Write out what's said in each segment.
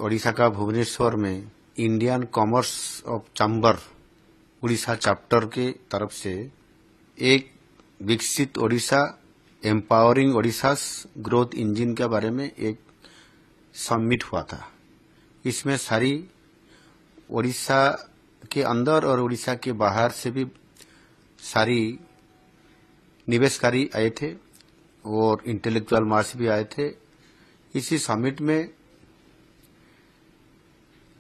ओडिशा का भुवनेश्वर में Indian commerce of chamber Orissa chapter के तरफ से एक विकसित Odisha empowering Odisha growth engine के बारे में एक समिट हुआ था। इसमें सारी ओडिशा के अंदर और ओडिशा के बाहर से भी सारी निवेशकारी आए थे और इंटेलेक्चुअल मास भी आए थे। इसी समिट में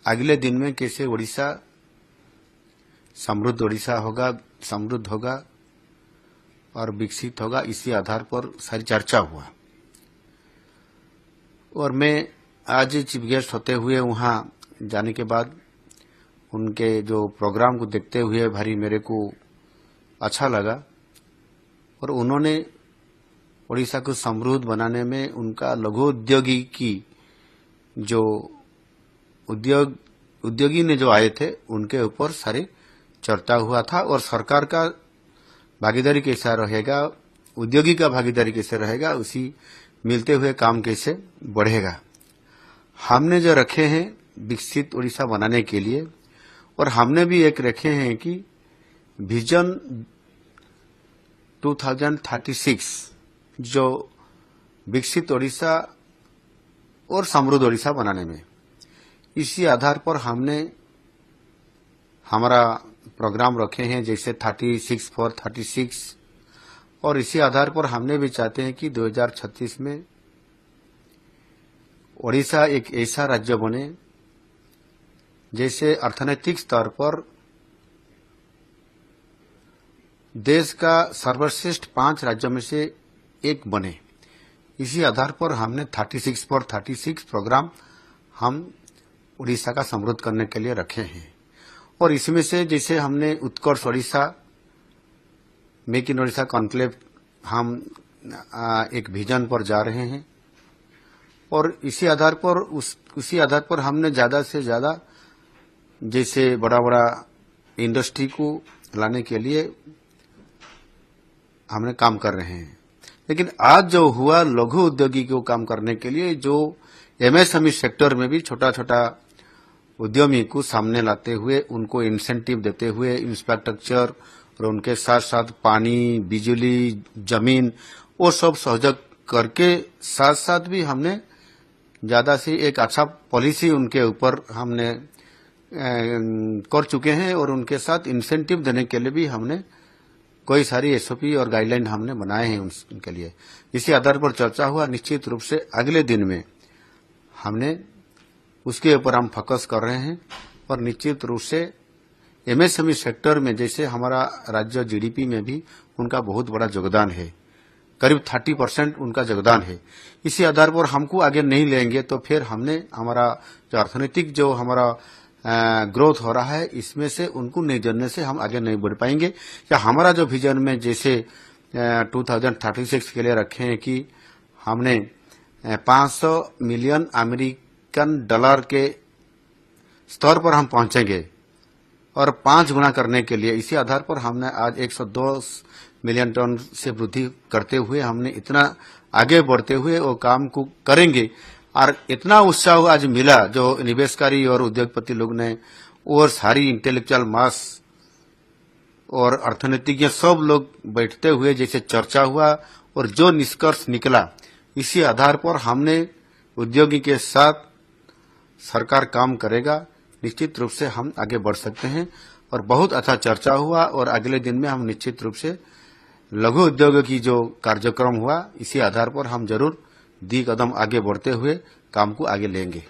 अगले दिन में कैसे ओडिशा समृद्ध होगा और विकसित होगा, इसी आधार पर सारी चर्चा हुआ। और मैं आज चीफ गेस्ट होते हुए वहां जाने के बाद उनके जो प्रोग्राम को देखते हुए भारी मेरे को अच्छा लगा। और उन्होंने ओडिशा को समृद्ध बनाने में उनका लघु उद्योगी की जो उद्योगी ने जो आए थे उनके ऊपर सारी चर्चा हुआ था। और सरकार का भागीदारी कैसा रहेगा, उद्योगी का भागीदारी कैसे रहेगा, उसी मिलते हुए काम कैसे बढ़ेगा। हमने जो रखे हैं विकसित ओडिशा बनाने के लिए, और हमने भी एक रखे हैं कि विजन 2036 जो विकसित ओडिशा और समृद्ध ओडिशा बनाने में, इसी आधार पर हमने हमारा प्रोग्राम रखे हैं जैसे 36 for 36। और इसी आधार पर हमने भी चाहते हैं कि 2036 में ओडिशा एक ऐसा राज्य बने जैसे अर्थनैतिक स्तर पर देश का सर्वश्रेष्ठ 5 राज्यों में से एक बने। इसी आधार पर हमने 36 for 36 प्रोग्राम हम उड़ीसा का समृद्ध करने के लिए रखे हैं। और इसमें से जैसे हमने Utkarsh Odisha, make in Odisha conclave, हम एक विजन पर जा रहे हैं। और इसी आधार पर हमने ज्यादा से ज्यादा जैसे बड़ा बड़ा इंडस्ट्री को लाने के लिए हमने काम कर रहे हैं। लेकिन आज जो हुआ लघु उद्योगी को काम करने के लिए, जो एमएसएमई सेक्टर में भी छोटा छोटा उद्यमी को सामने लाते हुए उनको इंसेंटिव देते हुए इंफ्रास्ट्रक्चर और उनके साथ साथ पानी, बिजली, जमीन वो सब सहयोग करके साथ साथ भी हमने ज्यादा से एक अच्छा पॉलिसी उनके ऊपर हमने कर चुके हैं। और उनके साथ इंसेंटिव देने के लिए भी हमने कोई सारी एसओपी और गाइडलाइन हमने बनाए हैं उनके लिए। इसी आधार पर चर्चा हुआ। निश्चित रूप से अगले दिन में हमने उसके ऊपर हम फोकस कर रहे हैं। और निश्चित रूप से एमएसएमई सेक्टर में जैसे हमारा राज्य जीडीपी में भी उनका बहुत बड़ा योगदान है, करीब 30% उनका योगदान है। इसी आधार पर हमको आगे नहीं लेंगे तो फिर हमने हमारा जो अर्थनैतिक जो हमारा ग्रोथ हो रहा है इसमें से उनको नहीं जानने से हम आगे नहीं बढ़ पाएंगे। या हमारा जो विजन में जैसे 2036 के लिए रखे हैं कि हमने 500 मिलियन अमेरिकन डॉलर के स्तर पर हम पहुंचेंगे और 5 गुना करने के लिए इसी आधार पर हमने आज 110 मिलियन टन से वृद्धि करते हुए हमने इतना आगे बढ़ते हुए वो काम को करेंगे। और इतना उत्साह आज मिला जो निवेशकारी और उद्योगपति लोग ने, और सारी इंटेलेक्चुअल मास और अर्थनीतिज्ञ सब लोग बैठते हुए जैसे चर्चा हुआ और जो निष्कर्ष निकला, इसी आधार पर हमने उद्योगी के साथ सरकार काम करेगा। निश्चित रूप से हम आगे बढ़ सकते हैं। और बहुत अच्छा चर्चा हुआ। और अगले दिन में हम निश्चित रूप से लघु उद्योग की जो कार्यक्रम हुआ, इसी आधार पर हम जरूर 2 कदम आगे बढ़ते हुए काम को आगे लेंगे।